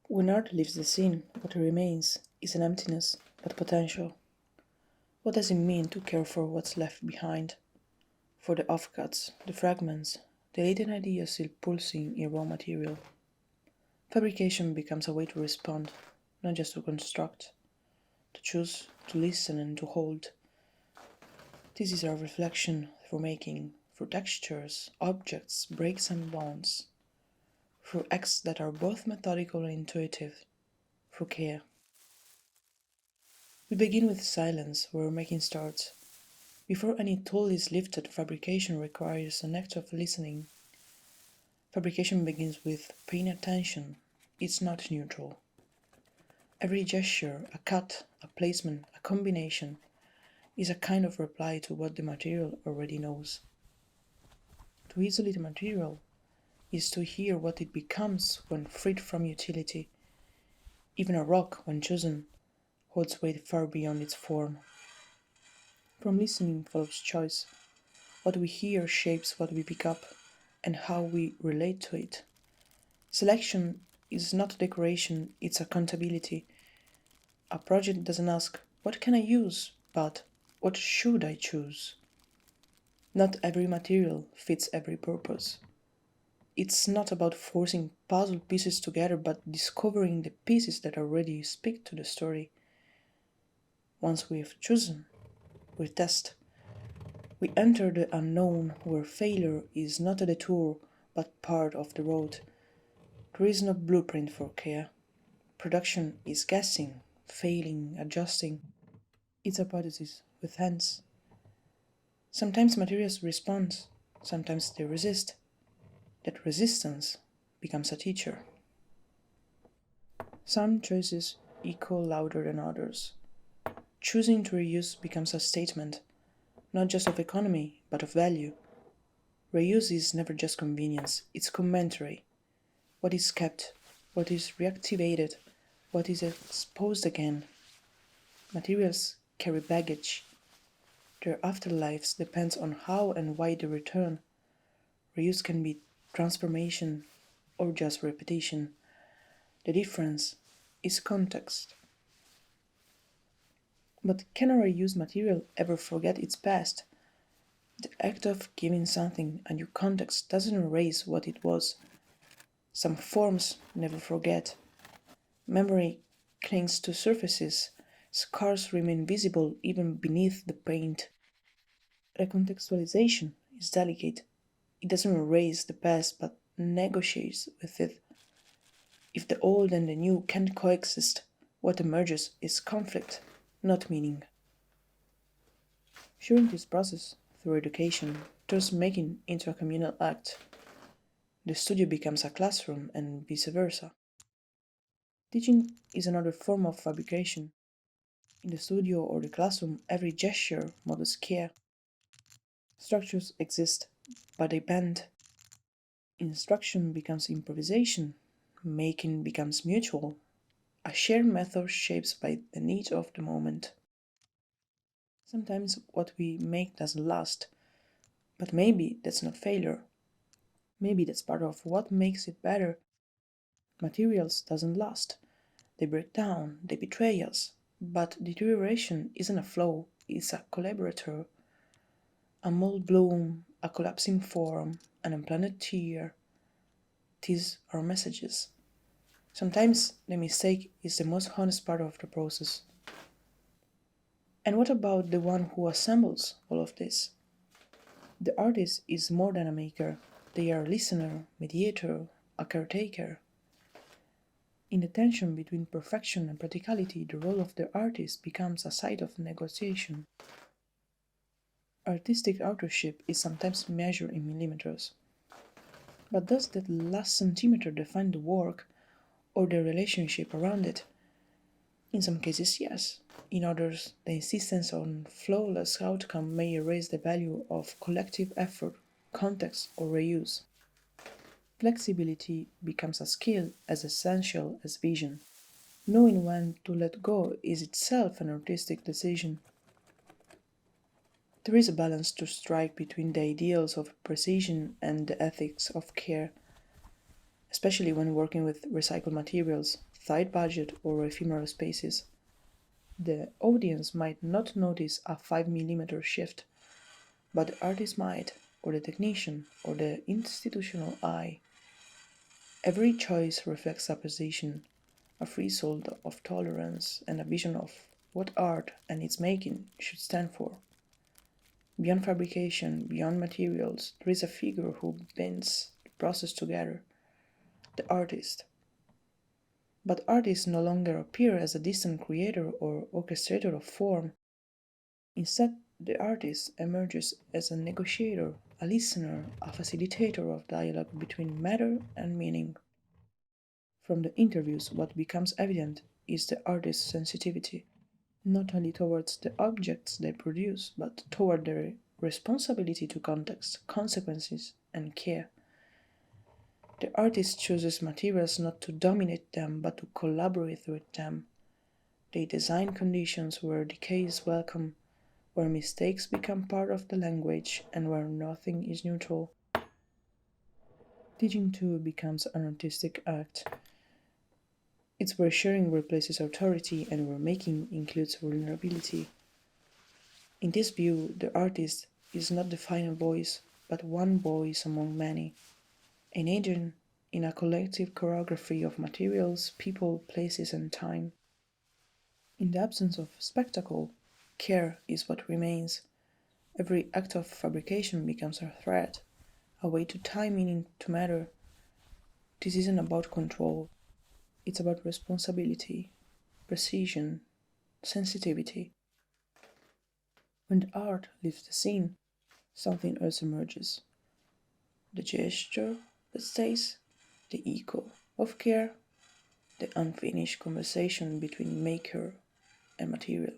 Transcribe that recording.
When art leaves the scene, what remains is an emptiness, but potential. What does it mean to care for what's left behind? For the offcuts, the fragments, the latent ideas still pulsing in raw material. Fabrication becomes a way to respond, not just to construct, to choose, to listen, and to hold. This is our reflection through making, through textures, objects, breaks, and bonds, through acts that are both methodical and intuitive, through care. We begin with silence where making starts. Before any tool is lifted, fabrication requires an act of listening. Fabrication begins with paying attention. It's not neutral. Every gesture, a cut, a placement, a combination, is a kind of reply to what the material already knows. To isolate a material is to hear what it becomes when freed from utility. Even a rock, when chosen, holds weight far beyond its form. From listening follows choice. What we hear shapes what we pick up and how we relate to it. Selection is not decoration, it's accountability. A project doesn't ask, what can I use, but what should I choose? Not every material fits every purpose. It's not about forcing puzzle pieces together, but discovering the pieces that already speak to the story. Once we've chosen, we test. We enter the unknown where failure is not a detour, but part of the road. There is no blueprint for care. Production is guessing, failing, adjusting. It's a hypothesis with hands. Sometimes materials respond, sometimes they resist. That resistance becomes a teacher. Some choices echo louder than others. Choosing to reuse becomes a statement, not just of economy, but of value. Reuse is never just convenience, it's commentary. What is kept, what is reactivated, what is exposed again. Materials carry baggage. Their afterlives depend on how and why they return. Reuse can be transformation or just repetition. The difference is context. But can a reused material ever forget its past? The act of giving something a new context doesn't erase what it was. Some forms never forget. Memory clings to surfaces. Scars remain visible even beneath the paint. Recontextualization is delicate. It doesn't erase the past but negotiates with it. If the old and the new can't coexist, what emerges is conflict, not meaning. During this process, through education, turns making into a communal act. The studio becomes a classroom and vice versa. Teaching is another form of fabrication. In the studio or the classroom, every gesture models care. Structures exist, but they bend. Instruction becomes improvisation. Making becomes mutual. A shared method shaped by the need of the moment. Sometimes what we make doesn't last, but maybe that's not failure. Maybe that's part of what makes it better. Materials doesn't last. They break down, they betray us. But deterioration isn't a flaw, it's a collaborator. A mold bloom, a collapsing form, an unplanned tear. These are messages. Sometimes the mistake is the most honest part of the process. And what about the one who assembles all of this? The artist is more than a maker. They are a listener, mediator, a caretaker. In the tension between perfection and practicality, the role of the artist becomes a site of negotiation. Artistic authorship is sometimes measured in millimeters. But does that last centimeter define the work or the relationship around it? In some cases, yes. In others, the insistence on flawless outcome may erase the value of collective effort, context, or reuse. Flexibility becomes a skill as essential as vision. Knowing when to let go is itself an artistic decision. There is a balance to strike between the ideals of precision and the ethics of care, especially when working with recycled materials, tight budget or ephemeral spaces. The audience might not notice a 5 mm shift, but the artist might, or the technician, or the institutional eye. Every choice reflects a position, a threshold of tolerance, and a vision of what art and its making should stand for. Beyond fabrication, beyond materials, there is a figure who binds the process together, the artist. But artists no longer appear as a distant creator or orchestrator of form. Instead, the artist emerges as a negotiator, a listener, a facilitator of dialogue between matter and meaning. From the interviews, what becomes evident is the artist's sensitivity, not only towards the objects they produce, but toward their responsibility to context, consequences, and care. The artist chooses materials not to dominate them, but to collaborate with them. They design conditions where decay is welcome, where mistakes become part of the language, and where nothing is neutral. Teaching too becomes an artistic act. It's where sharing replaces authority and where making includes vulnerability. In this view, the artist is not the final voice, but one voice among many, an agent in a collective choreography of materials, people, places, and time. In the absence of spectacle, care is what remains. Every act of fabrication becomes a thread, a way to tie meaning to matter. This isn't about control, it's about responsibility, precision, sensitivity. When the art leaves the scene, something else emerges. The gesture that stays, the echo of care, the unfinished conversation between maker and material.